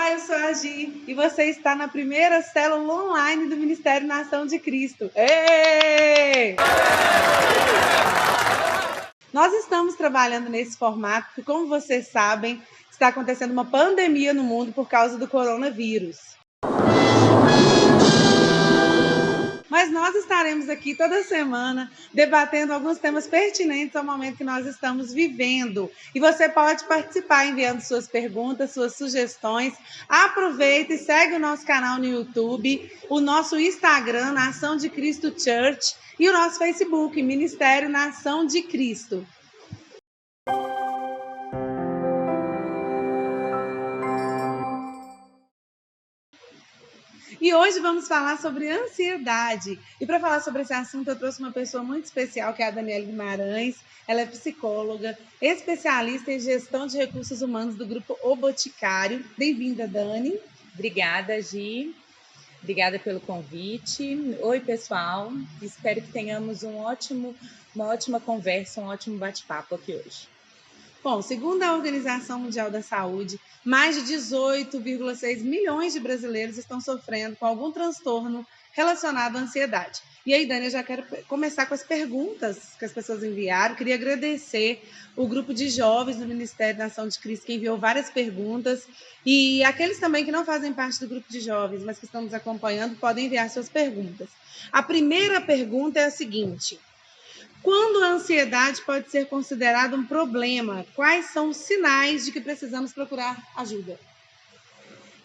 Olá, eu sou a Gi e você está na primeira célula online do Ministério Nação de Cristo. Ei! Nós estamos trabalhando nesse formato porque, como vocês sabem, está acontecendo uma pandemia no mundo por causa do coronavírus. Mas nós estaremos aqui toda semana debatendo alguns temas pertinentes ao momento que nós estamos vivendo. E você pode participar enviando suas perguntas, suas sugestões. Aproveita e segue o nosso canal no YouTube, o nosso Instagram, Nação de Cristo Church, e o nosso Facebook, Ministério Nação de Cristo. E hoje vamos falar sobre ansiedade. E para falar sobre esse assunto, eu trouxe uma pessoa muito especial, que é a Daniela Guimarães. Ela é psicóloga, especialista em gestão de recursos humanos do Grupo O Boticário. Bem-vinda, Dani. Obrigada, Gi. Obrigada pelo convite. Oi, pessoal. Espero que tenhamos uma ótima conversa, um ótimo bate-papo aqui hoje. Bom, segundo a Organização Mundial da Saúde, mais de 18,6 milhões de brasileiros estão sofrendo com algum transtorno relacionado à ansiedade. E aí, Dani, eu já quero começar com as perguntas que as pessoas enviaram. Queria agradecer o grupo de jovens do Ministério da Nação de Cristo que enviou várias perguntas. E aqueles também que não fazem parte do grupo de jovens, mas que estão nos acompanhando, podem enviar suas perguntas. A primeira pergunta é a seguinte: quando a ansiedade pode ser considerada um problema? Quais são os sinais de que precisamos procurar ajuda?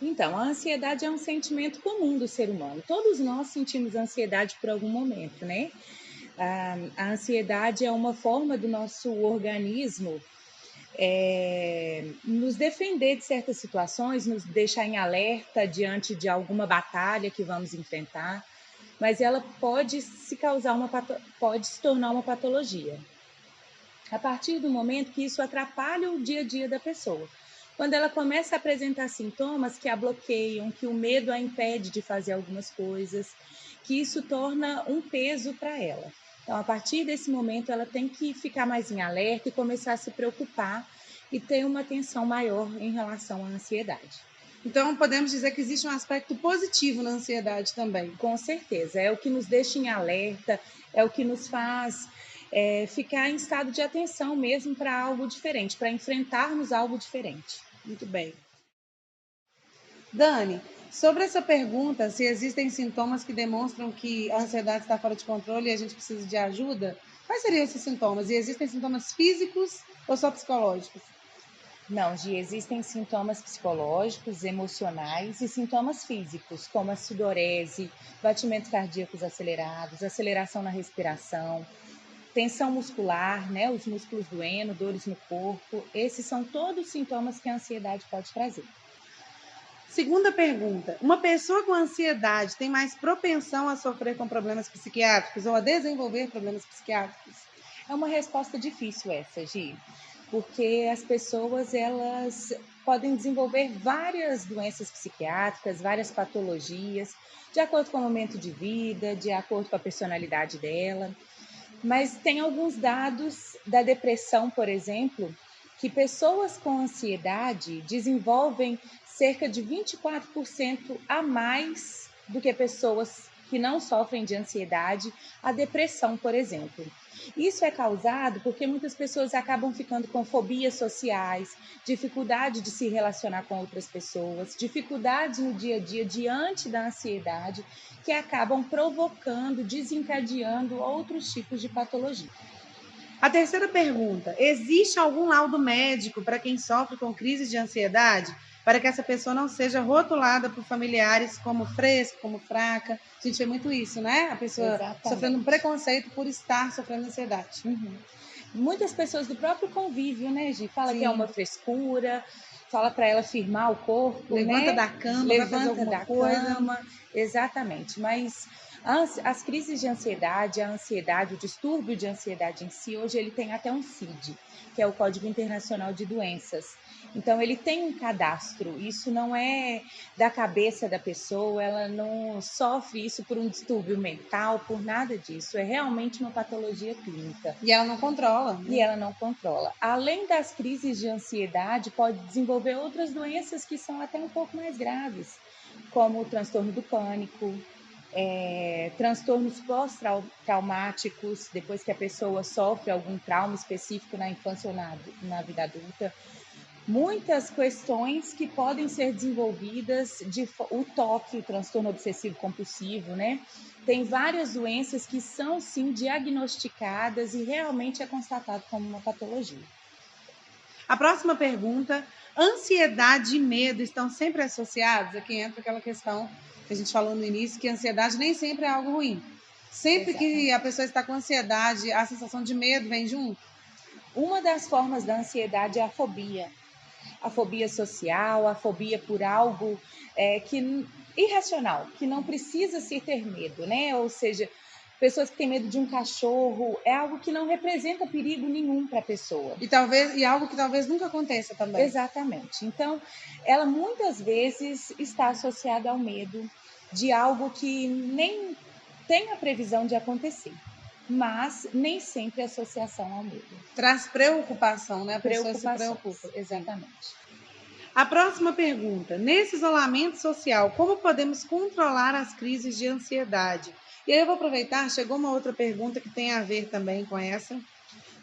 Então, a ansiedade é um sentimento comum do ser humano. Todos nós sentimos ansiedade por algum momento, né? A ansiedade é uma forma do nosso organismo nos defender de certas situações, nos deixar em alerta diante de alguma batalha que vamos enfrentar, mas ela pode se tornar uma patologia. A partir do momento que isso atrapalha o dia a dia da pessoa. Quando ela começa a apresentar sintomas que a bloqueiam, que o medo a impede de fazer algumas coisas, que isso torna um peso para ela. Então, a partir desse momento, ela tem que ficar mais em alerta e começar a se preocupar e ter uma atenção maior em relação à ansiedade. Então, podemos dizer que existe um aspecto positivo na ansiedade também. Com certeza, é o que nos deixa em alerta, é o que nos faz ficar em estado de atenção mesmo para algo diferente, para enfrentarmos algo diferente. Muito bem. Dani, sobre essa pergunta, se existem sintomas que demonstram que a ansiedade está fora de controle e a gente precisa de ajuda, quais seriam esses sintomas? E existem sintomas físicos ou só psicológicos? Não, Gi, existem sintomas psicológicos, emocionais e sintomas físicos, como a sudorese, batimentos cardíacos acelerados, aceleração na respiração, tensão muscular, né, os músculos doendo, dores no corpo. Esses são todos sintomas que a ansiedade pode trazer. Segunda pergunta: uma pessoa com ansiedade tem mais propensão a sofrer com problemas psiquiátricos ou a desenvolver problemas psiquiátricos? É uma resposta difícil essa, Gi, porque as pessoas elas podem desenvolver várias doenças psiquiátricas, várias patologias, de acordo com o momento de vida, de acordo com a personalidade dela. Mas tem alguns dados da depressão, por exemplo, que pessoas com ansiedade desenvolvem cerca de 24% a mais do que pessoas que não sofrem de ansiedade, a depressão, por exemplo. Isso é causado porque muitas pessoas acabam ficando com fobias sociais, dificuldade de se relacionar com outras pessoas, dificuldades no dia a dia diante da ansiedade, que acabam provocando, desencadeando outros tipos de patologia. A terceira pergunta: existe algum laudo médico para quem sofre com crises de ansiedade, para que essa pessoa não seja rotulada por familiares como fresca, como fraca? A gente vê muito isso, né? A pessoa Exatamente. Sofrendo um preconceito por estar sofrendo ansiedade. Muitas pessoas do próprio convívio, né, Gi? Fala Sim. que é uma frescura, fala para ela firmar o corpo, Levanta né? da cama, vai fazer Levanta alguma da coisa. cama, exatamente. Mas as crises de ansiedade, a ansiedade, o distúrbio de ansiedade em si, hoje ele tem até um CID, que é o Código Internacional de Doenças. Então, ele tem um cadastro, isso não é da cabeça da pessoa, ela não sofre isso por um distúrbio mental, por nada disso, é realmente uma patologia clínica. E ela não controla, né? E ela não controla. Além das crises de ansiedade, pode desenvolver outras doenças que são até um pouco mais graves, como o transtorno do pânico, transtornos pós-traumáticos, depois que a pessoa sofre algum trauma específico na infância ou na vida adulta. Muitas questões que podem ser desenvolvidas, o TOC, o transtorno obsessivo compulsivo, né? Tem várias doenças que são, sim, diagnosticadas e realmente é constatado como uma patologia. A próxima pergunta: ansiedade e medo estão sempre associados? Aqui entra aquela questão que a gente falou no início, que a ansiedade nem sempre é algo ruim. Sempre que a pessoa está com ansiedade, a sensação de medo vem junto? Uma das formas da ansiedade é a fobia social, a fobia por algo irracional, que não precisa se ter medo, né? Ou seja, pessoas que têm medo de um cachorro é algo que não representa perigo nenhum para a pessoa. E algo que talvez nunca aconteça também. Exatamente. Então, ela muitas vezes está associada ao medo de algo que nem tem a previsão de acontecer, mas nem sempre a associação ao medo. Traz preocupação, né? A pessoa se preocupa. Exatamente. A próxima pergunta: nesse isolamento social, como podemos controlar as crises de ansiedade? E aí eu vou aproveitar, chegou uma outra pergunta que tem a ver também com essa.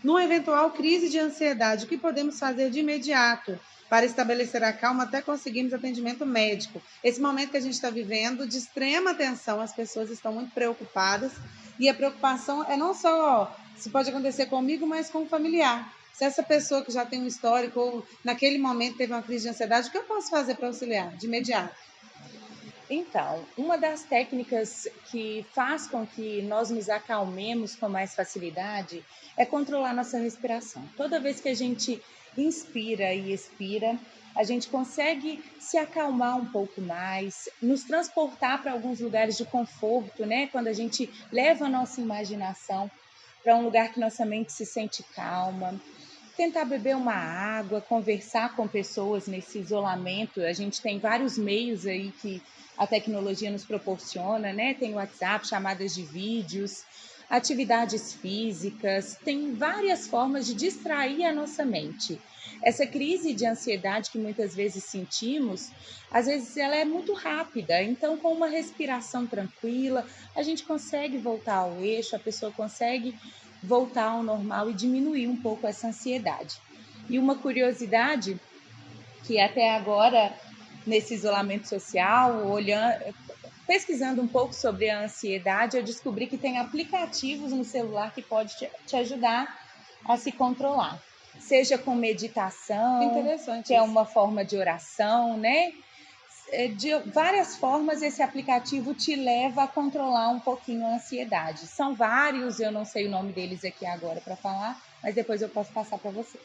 Numa eventual crise de ansiedade, o que podemos fazer de imediato para estabelecer a calma até conseguirmos atendimento médico? Esse momento que a gente está vivendo, de extrema tensão, as pessoas estão muito preocupadas e a preocupação é não só se pode acontecer comigo, mas com o familiar. Se essa pessoa que já tem um histórico ou naquele momento teve uma crise de ansiedade, o que eu posso fazer para auxiliar de imediato? Então, uma das técnicas que faz com que nós nos acalmemos com mais facilidade é controlar nossa respiração. Toda vez que a gente inspira e expira, a gente consegue se acalmar um pouco mais, nos transportar para alguns lugares de conforto, né? Quando a gente leva a nossa imaginação para um lugar que nossa mente se sente calma. Tentar beber uma água, conversar com pessoas nesse isolamento. A gente tem vários meios aí que a tecnologia nos proporciona, né? Tem o WhatsApp, chamadas de vídeos, atividades físicas, tem várias formas de distrair a nossa mente. Essa crise de ansiedade que muitas vezes sentimos, às vezes ela é muito rápida, então com uma respiração tranquila, a gente consegue voltar ao eixo, a pessoa consegue voltar ao normal e diminuir um pouco essa ansiedade. E uma curiosidade que até agora, nesse isolamento social, pesquisando um pouco sobre a ansiedade, eu descobri que tem aplicativos no celular que pode te ajudar a se controlar. Seja com meditação, que é uma forma de oração, né? De várias formas, esse aplicativo te leva a controlar um pouquinho a ansiedade. São vários, eu não sei o nome deles aqui agora para falar, mas depois eu posso passar para você.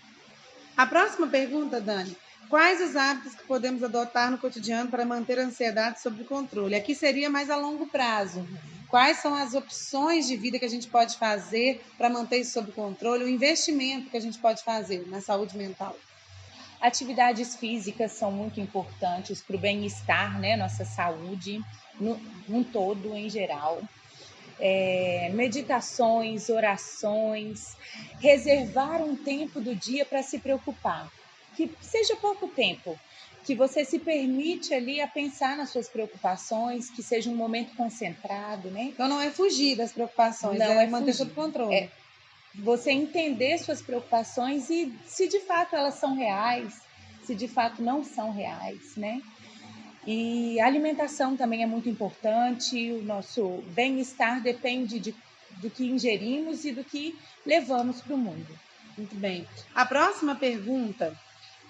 A próxima pergunta, Dani: quais os hábitos que podemos adotar no cotidiano para manter a ansiedade sob controle? Aqui seria mais a longo prazo. Quais são as opções de vida que a gente pode fazer para manter isso sob controle? O investimento que a gente pode fazer na saúde mental? Atividades físicas são muito importantes para o bem-estar, né? Nossa saúde, num todo, em geral. Meditações, orações, reservar um tempo do dia para se preocupar. Que seja pouco tempo, que você se permite ali a pensar nas suas preocupações, que seja um momento concentrado, né? Então não é fugir das preocupações, não é manter sob controle. Você entender suas preocupações e se de fato elas são reais, se de fato não são reais, né? E a alimentação também é muito importante, o nosso bem-estar depende do que ingerimos e do que levamos para o mundo. Muito bem. A próxima pergunta: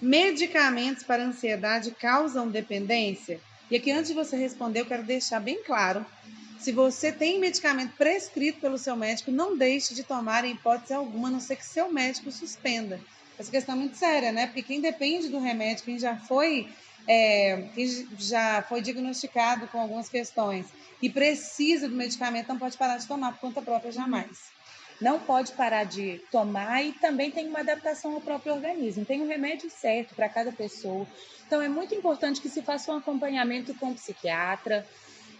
medicamentos para ansiedade causam dependência? E aqui, antes de você responder, eu quero deixar bem claro: se você tem medicamento prescrito pelo seu médico, não deixe de tomar em hipótese alguma, a não ser que seu médico suspenda. Essa questão é muito séria, né? Porque quem depende do remédio, quem já foi diagnosticado com algumas questões e precisa do medicamento, não pode parar de tomar por conta própria jamais. não pode parar de tomar, e também tem uma adaptação ao próprio organismo. Tem um remédio certo para cada pessoa. Então, é muito importante que se faça um acompanhamento com o psiquiatra,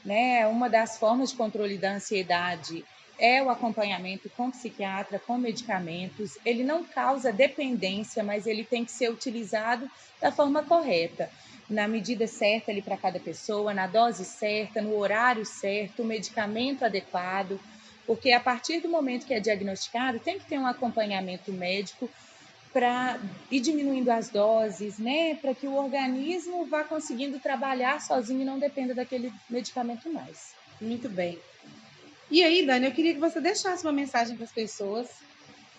né? Uma das formas de controle da ansiedade é o acompanhamento com psiquiatra, com medicamentos. Ele não causa dependência, mas ele tem que ser utilizado da forma correta, na medida certa ali para cada pessoa, na dose certa, no horário certo, o medicamento adequado, porque a partir do momento que é diagnosticado, tem que ter um acompanhamento médico para ir diminuindo as doses, né? Para que o organismo vá conseguindo trabalhar sozinho e não dependa daquele medicamento mais. Muito bem. E aí, Dani, eu queria que você deixasse uma mensagem para as pessoas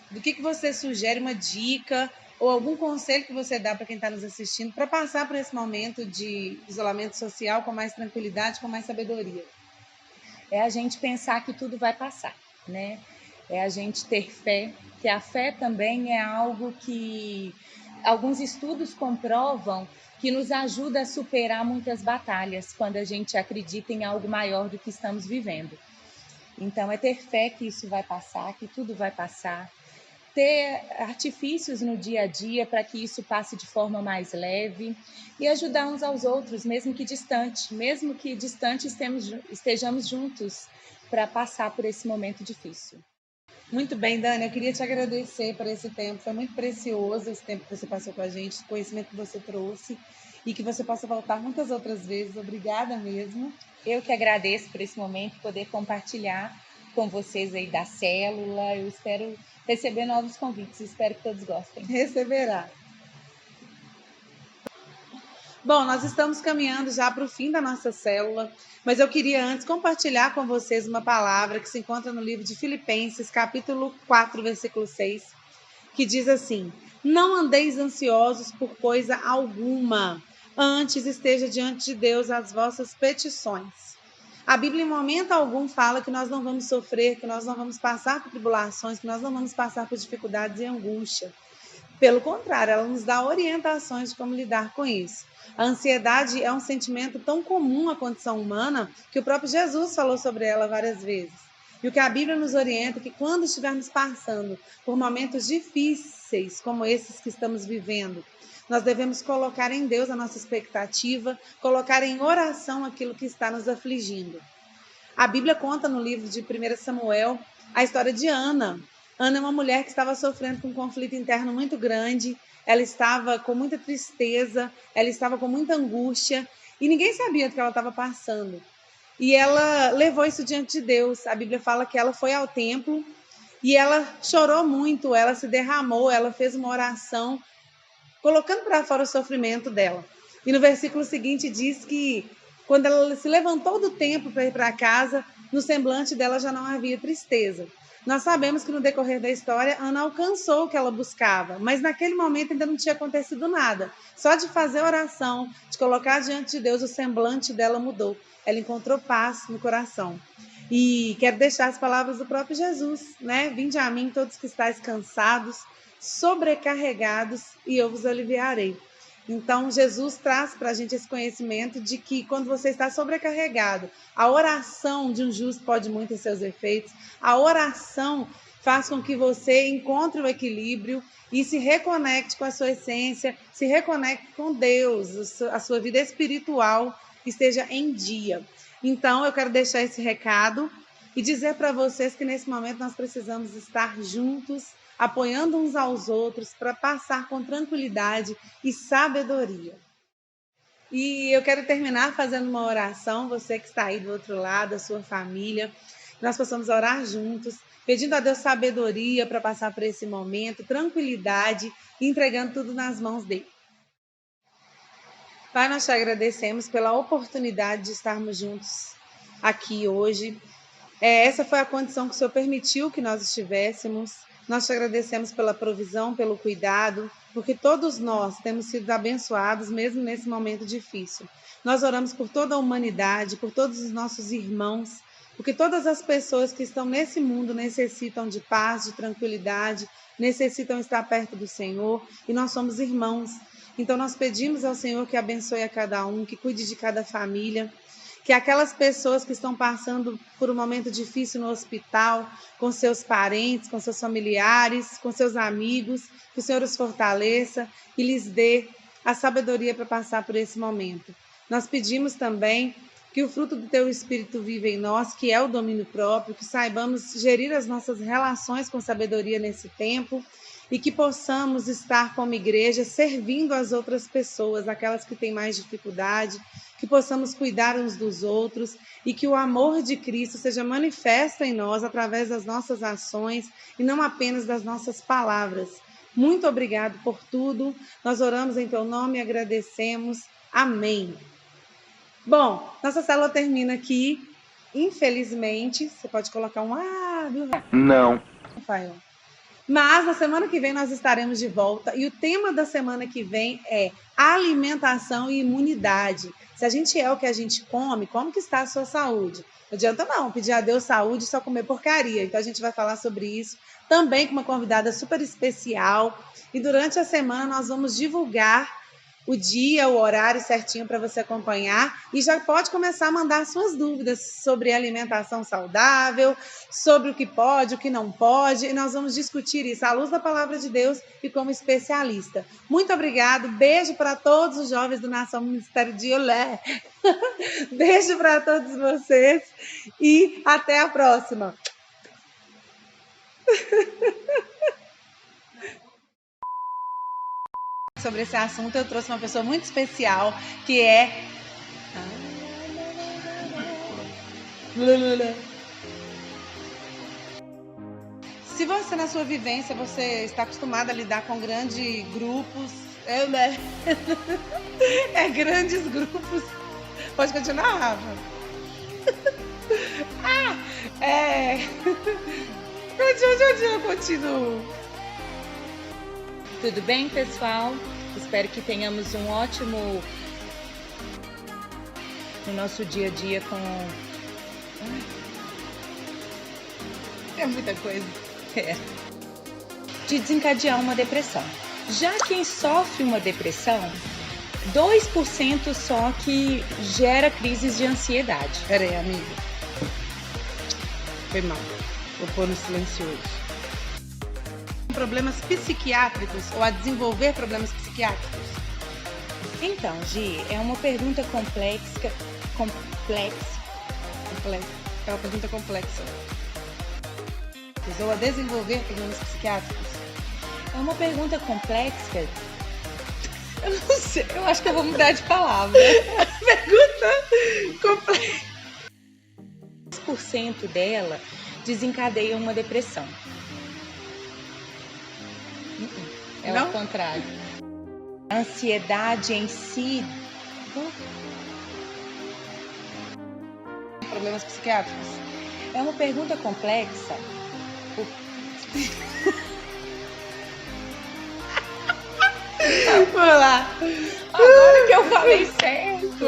do que você sugere, uma dica ou algum conselho que você dá para quem está nos assistindo para passar por esse momento de isolamento social com mais tranquilidade, com mais sabedoria. É a gente pensar que tudo vai passar, né? É a gente ter fé, que a fé também é algo que alguns estudos comprovam que nos ajuda a superar muitas batalhas quando a gente acredita em algo maior do que estamos vivendo. Então, é ter fé que isso vai passar, que tudo vai passar, ter artifícios no dia a dia para que isso passe de forma mais leve e ajudar uns aos outros, mesmo que distante estejamos juntos para passar por esse momento difícil. Muito bem, Dani, eu queria te agradecer por esse tempo, foi muito precioso esse tempo que você passou com a gente, o conhecimento que você trouxe e que você possa voltar muitas outras vezes. Obrigada mesmo. Eu que agradeço por esse momento, poder compartilhar com vocês aí da célula. Eu espero receber novos convites, espero que todos gostem. Receberá. Bom, nós estamos caminhando já para o fim da nossa célula, mas eu queria antes compartilhar com vocês uma palavra que se encontra no livro de Filipenses, capítulo 4, versículo 6, que diz assim: não andeis ansiosos por coisa alguma, antes esteja diante de Deus as vossas petições. A Bíblia em momento algum fala que nós não vamos sofrer, que nós não vamos passar por tribulações, que nós não vamos passar por dificuldades e angústia. Pelo contrário, ela nos dá orientações de como lidar com isso. A ansiedade é um sentimento tão comum à condição humana que o próprio Jesus falou sobre ela várias vezes. E o que a Bíblia nos orienta é que quando estivermos passando por momentos difíceis, como esses que estamos vivendo, nós devemos colocar em Deus a nossa expectativa, colocar em oração aquilo que está nos afligindo. A Bíblia conta no livro de 1 Samuel a história de Ana. Ana é uma mulher que estava sofrendo com um conflito interno muito grande, ela estava com muita tristeza, ela estava com muita angústia e ninguém sabia do que ela estava passando. E ela levou isso diante de Deus. A Bíblia fala que ela foi ao templo e ela chorou muito, ela se derramou, ela fez uma oração colocando para fora o sofrimento dela. E no versículo seguinte diz que quando ela se levantou do templo para ir para casa, no semblante dela já não havia tristeza. Nós sabemos que no decorrer da história, Ana alcançou o que ela buscava, mas naquele momento ainda não tinha acontecido nada. Só de fazer oração, de colocar diante de Deus, o semblante dela mudou. Ela encontrou paz no coração. E quero deixar as palavras do próprio Jesus, né? Vinde a mim todos que estáis cansados, sobrecarregados, e eu vos aliviarei. Então, Jesus traz para a gente esse conhecimento de que quando você está sobrecarregado, a oração de um justo pode muito ter seus efeitos. A oração faz com que você encontre o equilíbrio e se reconecte com a sua essência, se reconecte com Deus, a sua vida espiritual esteja em dia. Então, eu quero deixar esse recado e dizer para vocês que nesse momento nós precisamos estar juntos, apoiando uns aos outros para passar com tranquilidade e sabedoria. E eu quero terminar fazendo uma oração, você que está aí do outro lado, a sua família, nós possamos orar juntos, pedindo a Deus sabedoria para passar por esse momento, tranquilidade e entregando tudo nas mãos dele. Pai, nós te agradecemos pela oportunidade de estarmos juntos aqui hoje. Essa foi a condição que o Senhor permitiu que nós estivéssemos. Nós te agradecemos pela provisão, pelo cuidado, porque todos nós temos sido abençoados mesmo nesse momento difícil. Nós oramos por toda a humanidade, por todos os nossos irmãos, porque todas as pessoas que estão nesse mundo necessitam de paz, de tranquilidade, necessitam estar perto do Senhor e nós somos irmãos. Então nós pedimos ao Senhor que abençoe a cada um, que cuide de cada família. que aquelas pessoas que estão passando por um momento difícil no hospital, com seus parentes, com seus familiares, com seus amigos, que o Senhor os fortaleça e lhes dê a sabedoria para passar por esse momento. Nós pedimos também que o fruto do Teu Espírito viva em nós, que é o domínio próprio, que saibamos gerir as nossas relações com sabedoria nesse tempo e que possamos estar como igreja servindo as outras pessoas, aquelas que têm mais dificuldade, que possamos cuidar uns dos outros e que o amor de Cristo seja manifesto em nós através das nossas ações e não apenas das nossas palavras. Muito obrigado por tudo. Nós oramos em Teu nome e agradecemos. Amém. Bom, nossa célula termina aqui. Infelizmente, você pode colocar um viu? Não. Rafael. Mas na semana que vem nós estaremos de volta e o tema da semana que vem é alimentação e imunidade. Se a gente é o que a gente come, como que está a sua saúde? Não adianta não pedir a Deus saúde e só comer porcaria. Então a gente vai falar sobre isso também com uma convidada super especial. E durante a semana nós vamos divulgar o dia, o horário certinho para você acompanhar e já pode começar a mandar suas dúvidas sobre alimentação saudável, sobre o que pode, o que não pode, e nós vamos discutir isso à luz da Palavra de Deus e como especialista. Muito obrigado, beijo para todos os jovens do Nação Ministério de Olé, beijo para todos vocês e até a próxima. Sobre esse assunto, eu trouxe uma pessoa muito especial, que é... Se você, na sua vivência, você está acostumado a lidar com grandes grupos... grandes grupos... Pode continuar, Rafa? Eu continuo. Tudo bem, pessoal? Espero que tenhamos um ótimo no nosso dia a dia com... É muita coisa. De desencadear uma depressão. Já quem sofre uma depressão, 2% só que gera crises de ansiedade. Pera aí, amiga. Foi mal. Vou pôr no silencioso. Problemas psiquiátricos ou a desenvolver problemas psiquiátricos? Então, Gi, é uma pergunta complexa. É uma pergunta complexa. Ou a desenvolver problemas psiquiátricos? É uma pergunta complexa. Eu não sei, eu acho que eu vou mudar de palavra. Pergunta complexa. 10% dela desencadeia uma depressão. É Não? o contrário. A ansiedade em si. Problemas psiquiátricos? É uma pergunta complexa. Vamos lá. Agora que eu falei certo.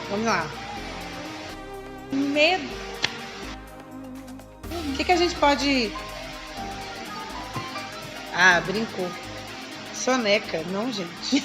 Vamos lá. Medo. O que a gente pode... brincou. Soneca, não, gente.